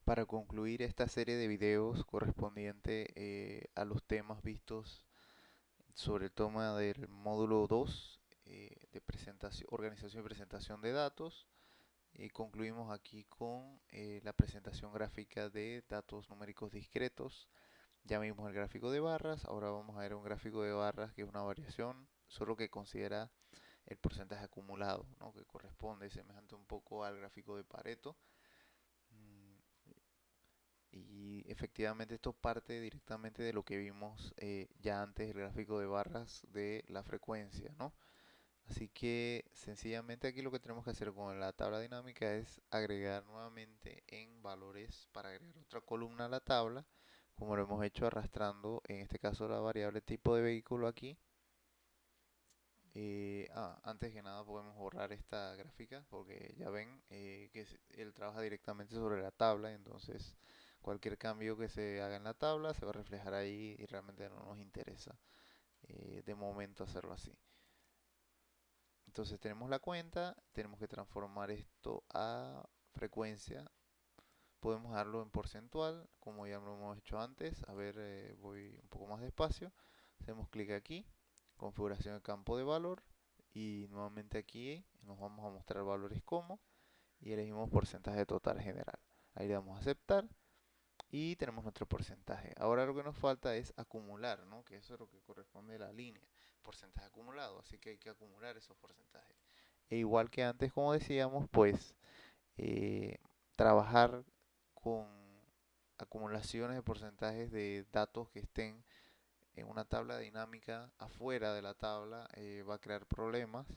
Para concluir esta serie de videos correspondiente a los temas vistos sobre el tema del módulo 2 de presentación, organización y presentación de datos, concluimos aquí con la presentación gráfica de datos numéricos discretos. Ya vimos el gráfico de barras, ahora vamos a ver un gráfico de barras que es una variación, solo que considera el porcentaje acumulado, ¿no? Que corresponde semejante un poco al gráfico de Pareto. Mm, Y efectivamente esto parte directamente de lo que vimos ya antes, el gráfico de barras de la frecuencia, ¿no? Así que sencillamente aquí lo que tenemos que hacer con la tabla dinámica es agregar nuevamente en valores para agregar otra columna a la tabla, como lo hemos hecho arrastrando en este caso la variable tipo de vehículo aquí. Antes que nada podemos borrar esta gráfica porque ya ven que él trabaja directamente sobre la tabla, entonces cualquier cambio que se haga en la tabla se va a reflejar ahí y realmente no nos interesa de momento hacerlo así. Entonces tenemos la cuenta, tenemos que transformar esto a frecuencia, podemos darlo en porcentual como ya lo hemos hecho antes. A ver, voy un poco más despacio, hacemos clic aquí, configuración de campo de valor, y nuevamente aquí nos vamos a mostrar valores como, y elegimos porcentaje total general. Ahí le damos a aceptar y tenemos nuestro porcentaje. Ahora lo que nos falta es acumular, ¿no? Que eso es lo que corresponde a la línea, porcentaje acumulado, así que hay que acumular esos porcentajes. E igual que antes, como decíamos, pues eh, trabajar con acumulaciones de porcentajes de datos que estén en una tabla dinámica afuera de la tabla va a crear problemas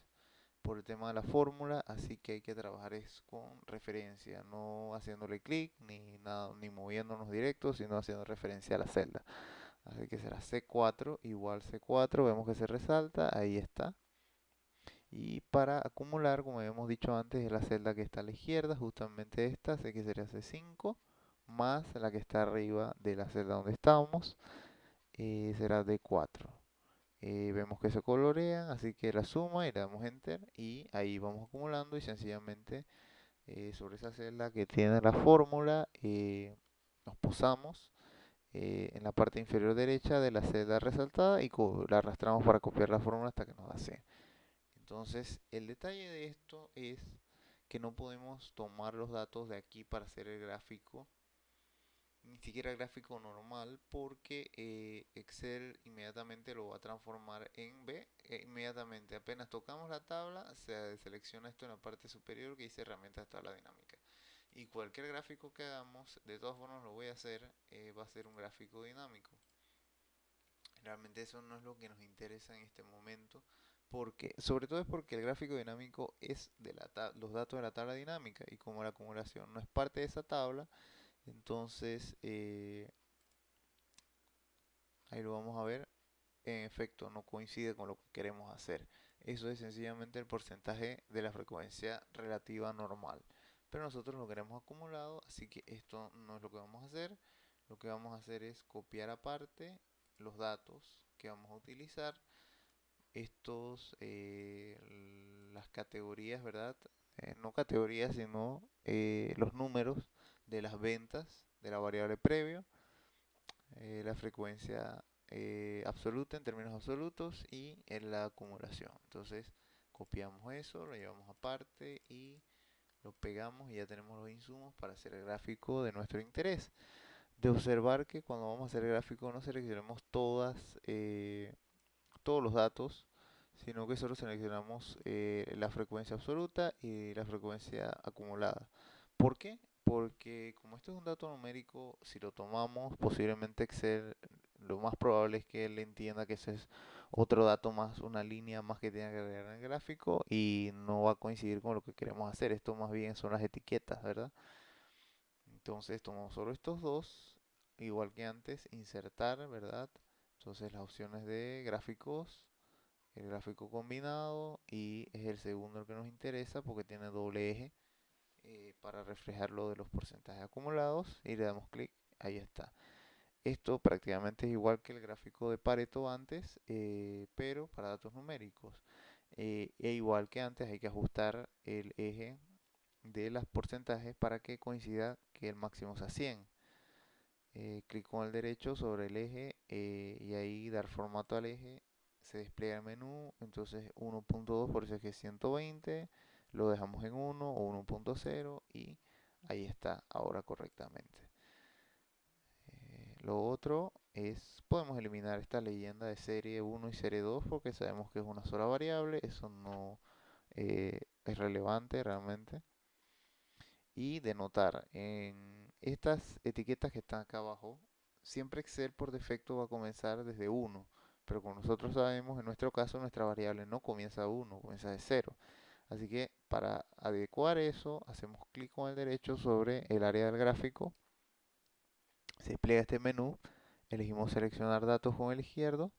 por el tema de la fórmula, así que hay que trabajar es con referencia, no haciéndole clic ni nada, ni moviéndonos directo, sino haciendo referencia a la celda. Así que será C4 igual C4, vemos que se resalta, ahí está. Y para acumular, como habíamos dicho antes, es la celda que está a la izquierda, justamente esta, así que sería C5, más la que está arriba de la celda donde estábamos, será D4. Vemos que se colorean, así que la suma y le damos enter y ahí vamos acumulando y sencillamente sobre esa celda que tiene la fórmula nos posamos en la parte inferior derecha de la celda resaltada y la arrastramos para copiar la fórmula hasta que nos da 100. Entonces el detalle de esto es que no podemos tomar los datos de aquí para hacer el gráfico, ni siquiera el gráfico normal, porque Excel inmediatamente lo va a transformar en B. Inmediatamente apenas tocamos la tabla se selecciona esto en la parte superior que dice herramientas tabla dinámica, y cualquier gráfico que hagamos, de todas formas lo voy a hacer, va a ser un gráfico dinámico. Realmente eso no es lo que nos interesa en este momento, porque sobre todo es porque el gráfico dinámico es de los datos de la tabla dinámica, y como la acumulación no es parte de esa tabla, entonces ahí lo vamos a ver, en efecto no coincide con lo que queremos hacer. Eso es sencillamente el porcentaje de la frecuencia relativa normal, pero nosotros lo queremos acumulado, así que esto no es lo que vamos a hacer. Lo que vamos a hacer es copiar aparte los datos que vamos a utilizar, estos, las categorías, ¿verdad? No categorías, sino los números de las ventas de la variable previo, la frecuencia absoluta en términos absolutos y en la acumulación. Entonces copiamos eso, lo llevamos aparte y lo pegamos y ya tenemos los insumos para hacer el gráfico de nuestro interés. De observar que cuando vamos a hacer el gráfico no seleccionemos todos los datos, sino que solo seleccionamos la frecuencia absoluta y la frecuencia acumulada. ¿Por qué? Porque como esto es un dato numérico, si lo tomamos, posiblemente Excel, lo más probable es que él entienda que ese es otro dato más, una línea más que tiene que agregar en el gráfico y no va a coincidir con lo que queremos hacer. Esto más bien son las etiquetas, ¿verdad? Entonces tomamos solo estos dos, igual que antes, insertar, ¿verdad? Entonces las opciones de gráficos, el gráfico combinado, y es el segundo el que nos interesa porque tiene doble eje para reflejar lo de los porcentajes acumulados, y le damos clic, ahí está. Esto prácticamente es igual que el gráfico de Pareto antes, pero para datos numéricos. E igual que antes hay que ajustar el eje de los porcentajes para que coincida que el máximo sea 100. Clic con el derecho sobre el eje y ahí dar formato al eje, se despliega el menú, entonces 1.2 por eso es que es 120, lo dejamos en 1 o 1.0 y ahí está ahora correctamente. Lo otro es, podemos eliminar esta leyenda de serie 1 y serie 2 porque sabemos que es una sola variable, eso no es relevante realmente. Y denotar en estas etiquetas que están acá abajo, siempre Excel por defecto va a comenzar desde 1, pero como nosotros sabemos, en nuestro caso nuestra variable no comienza de 1, comienza de 0. Así que para adecuar eso, hacemos clic con el derecho sobre el área del gráfico, se despliega este menú, elegimos seleccionar datos con el izquierdo,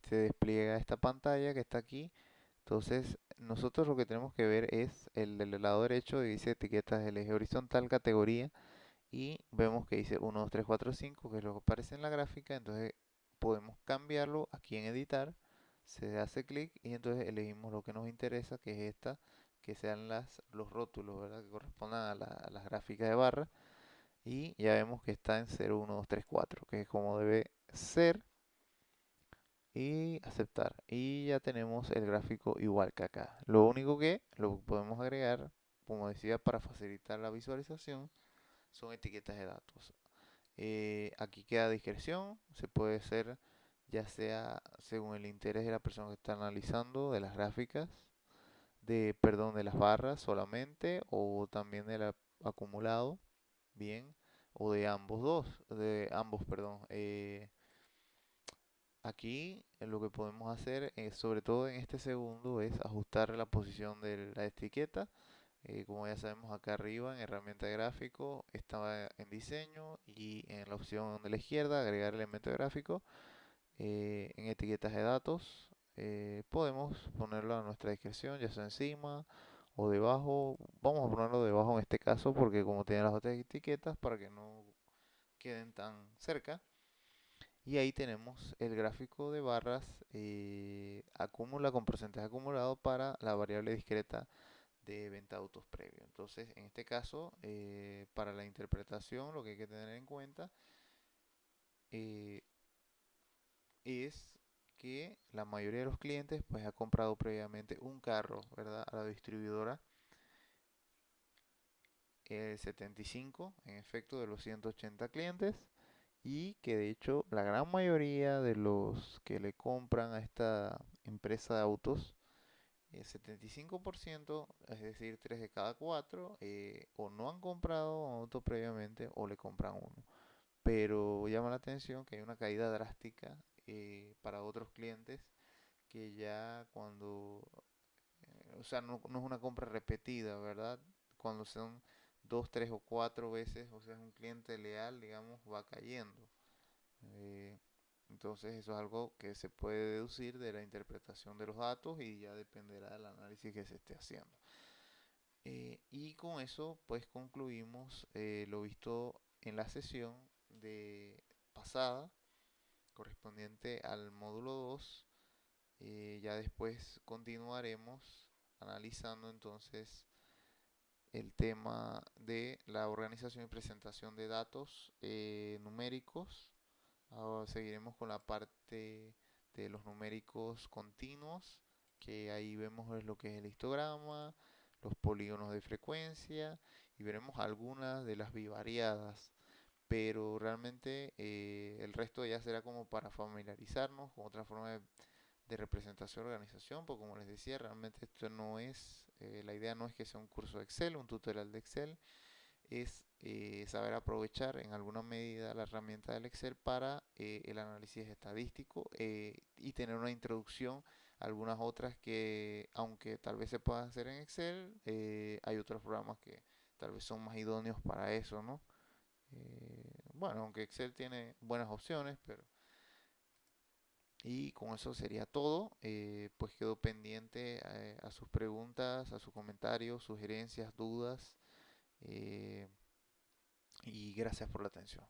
se despliega esta pantalla que está aquí. Entonces, nosotros lo que tenemos que ver es el del lado derecho y dice etiquetas del eje horizontal, categoría, y vemos que dice 1, 2, 3, 4, 5, que es lo que aparece en la gráfica. Entonces, podemos cambiarlo aquí en editar, se hace clic y entonces elegimos lo que nos interesa, que es esta, que sean los rótulos, ¿verdad? Que correspondan a las gráficas de barra. Y ya vemos que está en 0, 1, 2, 3, 4, que es como debe ser y aceptar. Y ya tenemos el gráfico igual que acá. Lo único que lo podemos agregar, como decía, para facilitar la visualización, son etiquetas de datos. Aquí queda discreción, se puede hacer ya sea según el interés de la persona que está analizando, de las gráficas, perdón, de las barras solamente, o también del acumulado, bien, o de ambos de ambos, perdón. Aquí lo que podemos hacer, sobre todo en este segundo, es ajustar la posición de la etiqueta. Como ya sabemos acá arriba en herramienta de gráfico está en diseño y en la opción de la izquierda agregar elemento de gráfico. En etiquetas de datos podemos ponerlo a nuestra discreción, ya sea encima o debajo. Vamos a ponerlo debajo en este caso porque como tiene las otras etiquetas para que no queden tan cerca. Y ahí tenemos el gráfico de barras acumula con porcentaje acumulado para la variable discreta de venta de autos previo. Entonces, en este caso, para la interpretación, lo que hay que tener en cuenta eh, es que la mayoría de los clientes pues ha comprado previamente un carro, ¿verdad? A la distribuidora 75, en efecto, de los 180 clientes. Y que de hecho la gran mayoría de los que le compran a esta empresa de autos, el 75%, es decir, 3 de cada 4, o no han comprado un auto previamente o le compran uno. Pero llama la atención que hay una caída drástica para otros clientes que ya cuando, o sea, no es una compra repetida, ¿verdad? Cuando son 2, 3 o 4 veces, o sea, es un cliente leal, digamos, va cayendo. Eh, entonces eso es algo que se puede deducir de la interpretación de los datos y ya dependerá del análisis que se esté haciendo. Y con eso pues concluimos lo visto en la sesión de pasada correspondiente al módulo 2. Ya después continuaremos analizando entonces el tema de la organización y presentación de datos numéricos. Ahora seguiremos con la parte de los numéricos continuos, que ahí vemos lo que es el histograma, los polígonos de frecuencia y veremos algunas de las bivariadas. Pero realmente el resto ya será como para familiarizarnos con otra forma de representación y organización, porque como les decía, realmente esto no es, la idea no es que sea un curso de Excel, un tutorial de Excel, es saber aprovechar en alguna medida la herramienta del Excel para el análisis estadístico y tener una introducción a algunas otras que, aunque tal vez se puedan hacer en Excel, hay otros programas que tal vez son más idóneos para eso, ¿no? Bueno, aunque Excel tiene buenas opciones, pero... Y con eso sería todo. Pues quedo pendiente a sus preguntas, a sus comentarios, sugerencias, dudas. eh, y gracias por la atención.